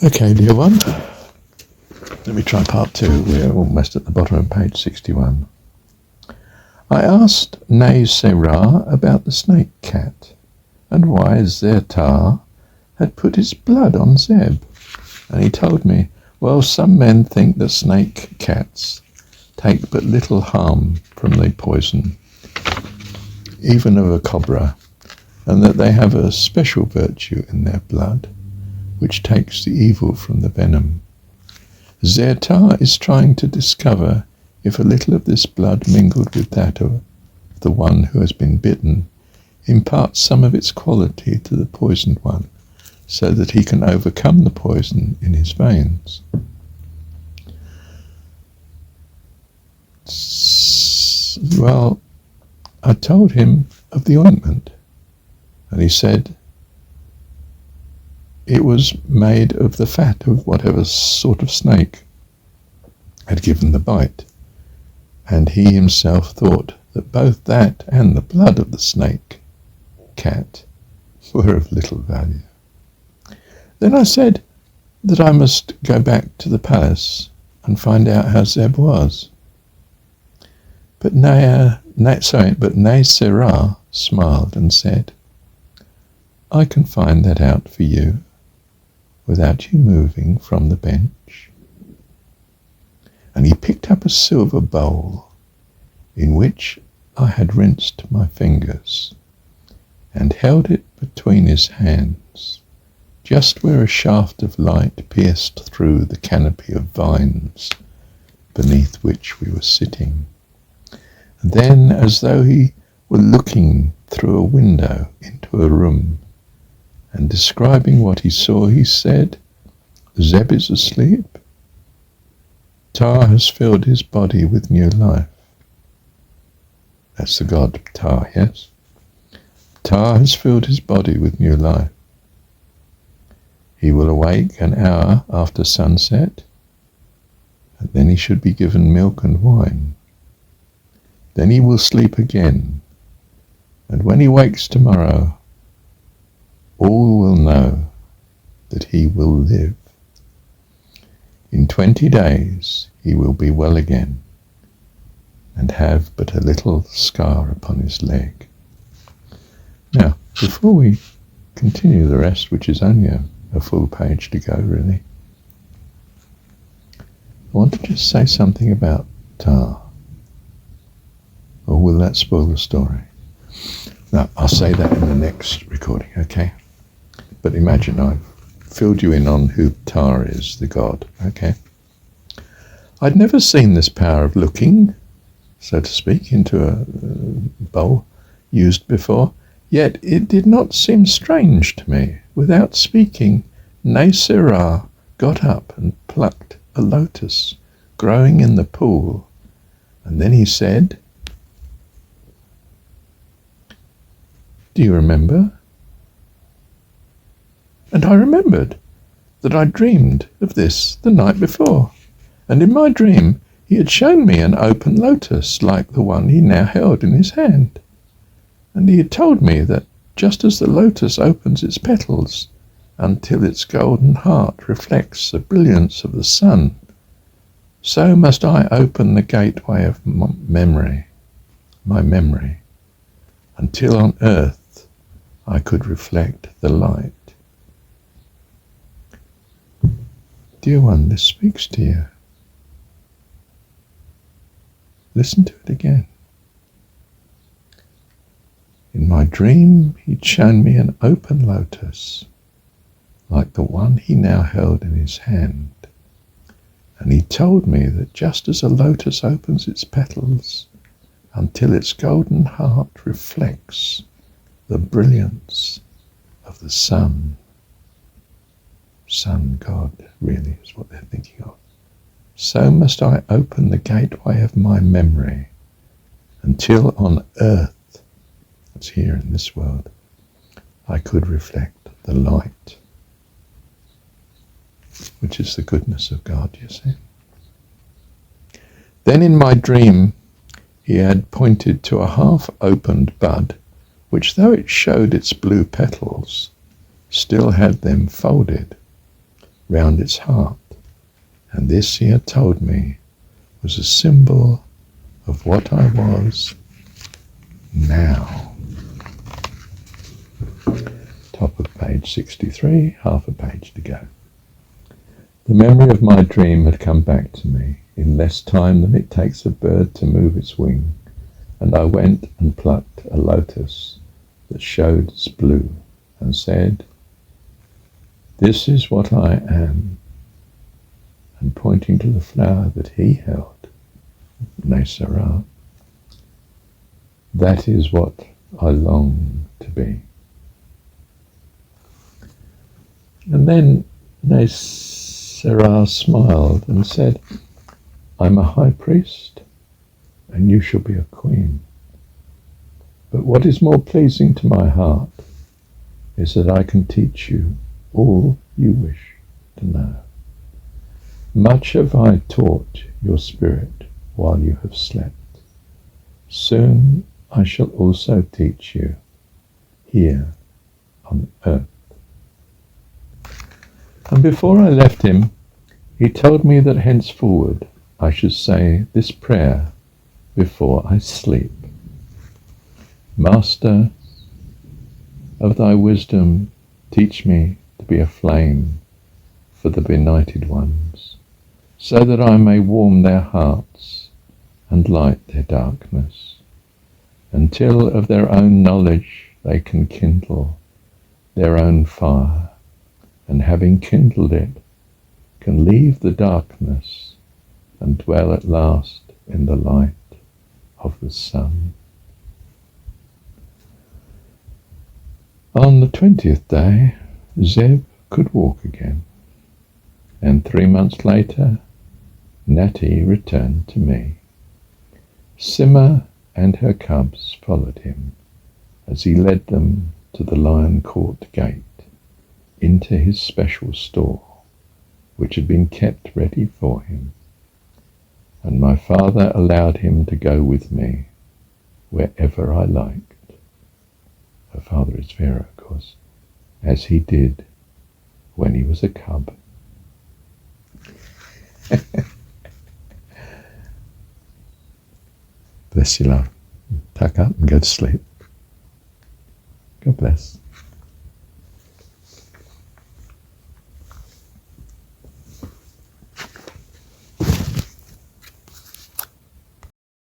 Okay, dear one, let me try part two. We're almost at the bottom of page 61. I asked naya about the snake cat and why Zertar had put his blood on Zeb. And he told me, well, some men think that snake cats take but little harm from the poison, even of a cobra, and that they have a special virtue in their blood, which takes the evil from the venom. Zertar is trying to discover if a little of this blood mingled with that of the one who has been bitten imparts some of its quality to the poisoned one, so that he can overcome the poison in his veins. Well, I told him of the ointment, and he said it was made of the fat of whatever sort of snake had given the bite, and he himself thought that both that and the blood of the snake cat were of little value. Then I said that I must go back to the palace and find out how Zeb was. But Naya smiled and said, I can find that out for you without you moving from the bench. And he picked up a silver bowl in which I had rinsed my fingers and held it between his hands, just where a shaft of light pierced through the canopy of vines beneath which we were sitting. And then, as though he were looking through a window into a room and describing what he saw, he said, Zeb is asleep. Tar has filled his body with new life. That's the god Tar, yes? Tar has filled his body with new life. He will awake an hour after sunset, and then he should be given milk and wine. Then he will sleep again, and when he wakes tomorrow, all will know that he will live. In 20 days he will be well again, and have but a little scar upon his leg. Now, before we continue the rest, which is only a full page to go really, I want to just say something about Tar. Or will that spoil the story? No, I'll say that in the next recording, okay? But imagine I've filled you in on who Tar is, the god, okay? I'd never seen this power of looking, so to speak, into a bowl used before, yet it did not seem strange to me. Without speaking, naya got up and plucked a lotus growing in the pool, and then he said, do you remember? And I remembered that I dreamed of this the night before, and in my dream he had shown me an open lotus like the one he now held in his hand, and he had told me that just as the lotus opens its petals until its golden heart reflects the brilliance of the sun, so must I open the gateway of my memory, until on earth I could reflect the light. Dear one, this speaks to you. Listen to it again. In my dream, he'd shown me an open lotus, like the one he now held in his hand. And he told me that just as a lotus opens its petals until its golden heart reflects the brilliance of the sun God really is what they're thinking of, so must I open the gateway of my memory until on earth, that's here in this world, I could reflect the light, which is the goodness of God, you see. Then in my dream he had pointed to a half-opened bud, which though it showed its blue petals, still had them folded, round its heart, and this, he had told me, was a symbol of what I was now. Top of page 63, half a page to go. The memory of my dream had come back to me in less time than it takes a bird to move its wing, and I went and plucked a lotus that showed its blue and said, "This is what I am," and pointing to the flower that he held, naya, "That is what I long to be." And then naya smiled and said, "I'm a high priest, and you shall be a queen. But what is more pleasing to my heart is that I can teach you all you wish to know. Much have I taught your spirit while you have slept. Soon I shall also teach you here on earth." And before I left him, he told me that henceforward I should say this prayer before I sleep. "Master of thy wisdom, teach me to be a flame for the benighted ones, so that I may warm their hearts and light their darkness, until of their own knowledge they can kindle their own fire, and having kindled it, can leave the darkness and dwell at last in the light of the sun." On the 20th day, Zeb could walk again, and 3 months later, Natty returned to me. Simma and her cubs followed him as he led them to the Lion Court gate into his special store, which had been kept ready for him, and my father allowed him to go with me wherever I liked. Her father is Vera, of course, as he did when he was a cub. Bless you, love. Tuck up and go to sleep. God bless.